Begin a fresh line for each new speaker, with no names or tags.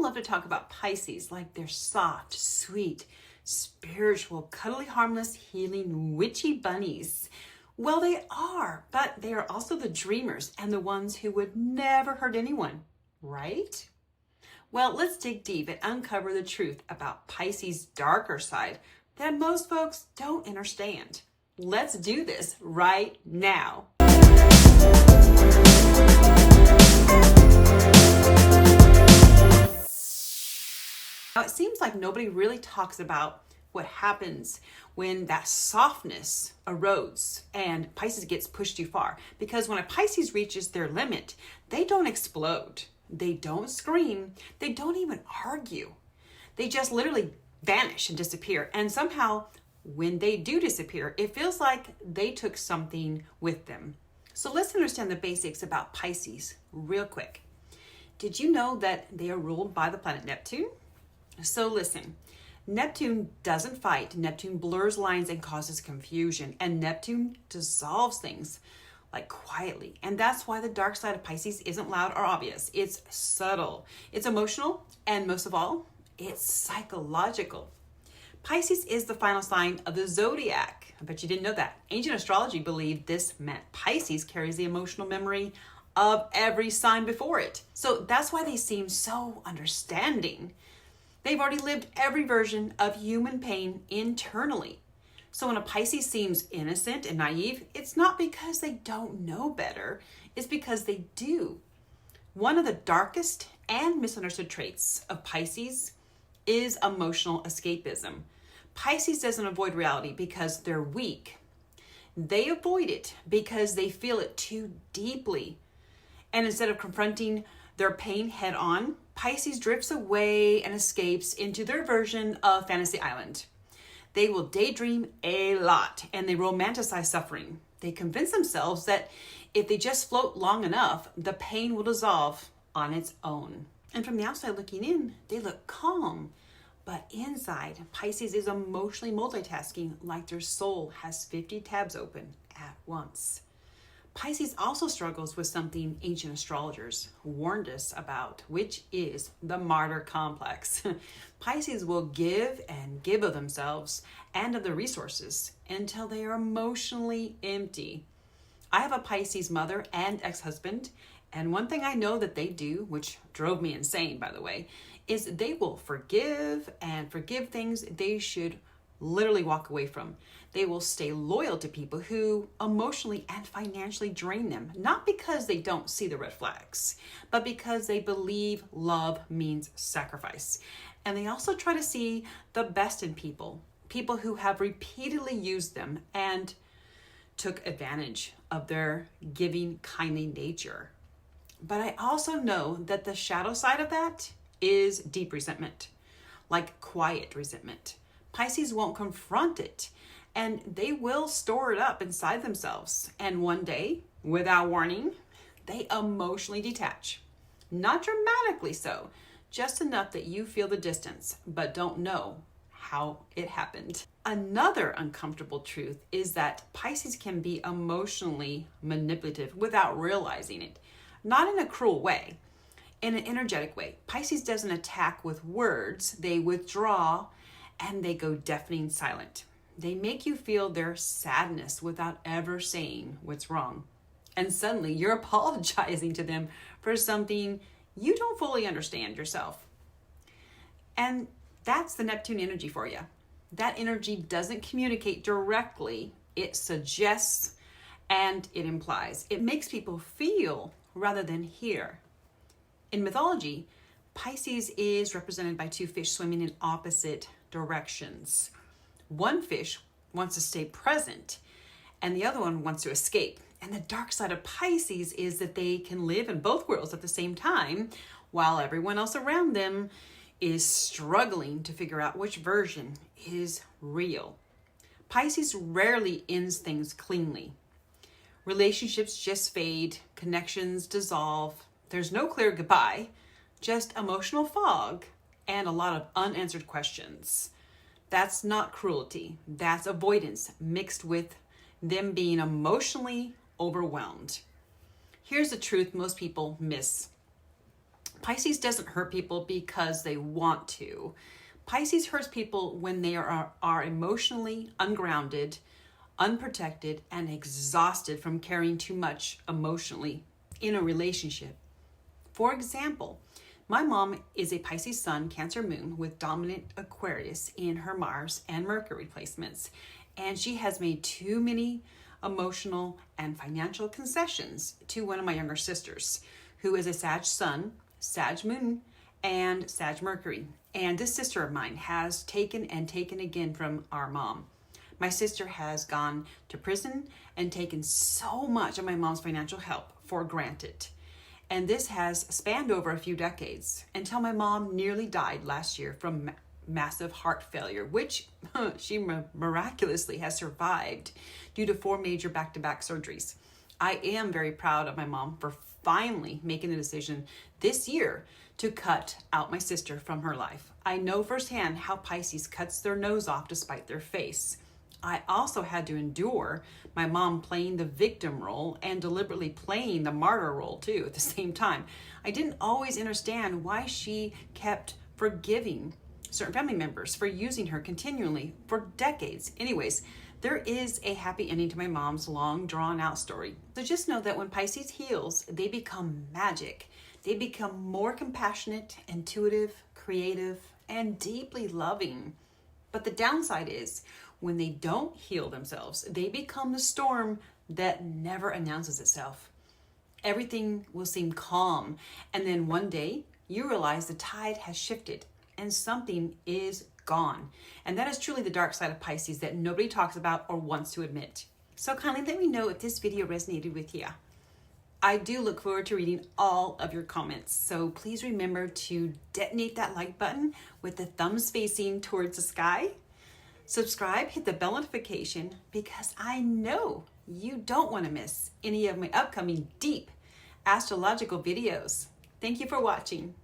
love to talk about Pisces like they're soft, sweet, spiritual, cuddly, harmless, healing, witchy bunnies. Well, they are, but they are also the dreamers and the ones who would never hurt anyone, right? Well, let's dig deep and uncover the truth about Pisces' darker side that most folks don't understand. Let's do this right now. Now, it seems like nobody really talks about what happens when that softness erodes and Pisces gets pushed too far. Because when a Pisces reaches their limit, they don't explode. They don't scream. They don't even argue. They just literally vanish and disappear. And somehow, when they do disappear, it feels like they took something with them. So let's understand the basics about Pisces real quick. Did you know that they are ruled by the planet Neptune? So listen, Neptune doesn't fight. Neptune blurs lines and causes confusion. And Neptune dissolves things like quietly. And that's why the dark side of Pisces isn't loud or obvious. It's subtle. It's emotional. And most of all, it's psychological. Pisces is the final sign of the Zodiac. I bet you didn't know that. Ancient astrology believed this meant Pisces carries the emotional memory of every sign before it. So that's why they seem so understanding. They've already lived every version of human pain internally. So when a Pisces seems innocent and naive, it's not because they don't know better. It's because they do. One of the darkest and misunderstood traits of Pisces is emotional escapism. Pisces doesn't avoid reality because they're weak. They avoid it because they feel it too deeply. And instead of confronting their pain head on, Pisces drifts away and escapes into their version of Fantasy Island. They will daydream a lot and they romanticize suffering. They convince themselves that if they just float long enough, the pain will dissolve on its own. And from the outside looking in, they look calm. But inside, Pisces is emotionally multitasking like their soul has 50 tabs open at once. Pisces also struggles with something ancient astrologers warned us about, which is the martyr complex. Pisces will give and give of themselves and of their resources until they are emotionally empty. I have a Pisces mother and ex-husband, and one thing I know that they do, which drove me insane, by the way, is they will forgive and forgive things they should literally walk away from. They will stay loyal to people who emotionally and financially drain them, not because they don't see the red flags, but because they believe love means sacrifice. And they also try to see the best in people who have repeatedly used them and took advantage of their giving, kindly nature. But I also know that the shadow side of that is deep resentment, like quiet resentment. Pisces won't confront it, and they will store it up inside themselves. And one day, without warning, they emotionally detach. Not dramatically so, just enough that you feel the distance, but don't know how it happened. Another uncomfortable truth is that Pisces can be emotionally manipulative without realizing it. Not in a cruel way, in an energetic way. Pisces doesn't attack with words, they withdraw and they go deafening silent. They make you feel their sadness without ever saying what's wrong. And suddenly you're apologizing to them for something you don't fully understand yourself. And that's the Neptune energy for you. That energy doesn't communicate directly, it suggests and it implies. It makes people feel rather than hear. In mythology, Pisces is represented by two fish swimming in opposite directions. One fish wants to stay present and the other one wants to escape. And the dark side of Pisces is that they can live in both worlds at the same time while everyone else around them is struggling to figure out which version is real. Pisces rarely ends things cleanly. Relationships just fade, connections dissolve. There's no clear goodbye, just emotional fog and a lot of unanswered questions. That's not cruelty. That's avoidance mixed with them being emotionally overwhelmed. Here's the truth most people miss. Pisces doesn't hurt people because they want to. Pisces hurts people when they are emotionally ungrounded, unprotected, and exhausted from carrying too much emotionally in a relationship. For example, my mom is a Pisces Sun, Cancer Moon with dominant Aquarius in her Mars and Mercury placements, and she has made too many emotional and financial concessions to one of my younger sisters, who is a Sag Sun, Sag Moon, and Sag Mercury. And this sister of mine has taken and taken again from our mom. My sister has gone to prison and taken so much of my mom's financial help for granted. And this has spanned over a few decades until my mom nearly died last year from massive heart failure, which she miraculously has survived due to 4 major back-to-back surgeries. I am very proud of my mom for finally making the decision this year to cut out my sister from her life. I know firsthand how Pisces cuts their nose off to spite their face. I also had to endure my mom playing the victim role and deliberately playing the martyr role too at the same time. I didn't always understand why she kept forgiving certain family members for using her continually for decades. Anyways, there is a happy ending to my mom's long drawn out story. So just know that when Pisces heals, they become magic. They become more compassionate, intuitive, creative, and deeply loving. But the downside is when they don't heal themselves, they become the storm that never announces itself. Everything will seem calm, and then one day you realize the tide has shifted and something is gone. And that is truly the dark side of Pisces that nobody talks about or wants to admit. So kindly let me know if this video resonated with you. I do look forward to reading all of your comments. So please remember to detonate that like button with the thumbs facing towards the sky. Subscribe, hit the bell notification, because I know you don't want to miss any of my upcoming deep astrological videos. Thank you for watching.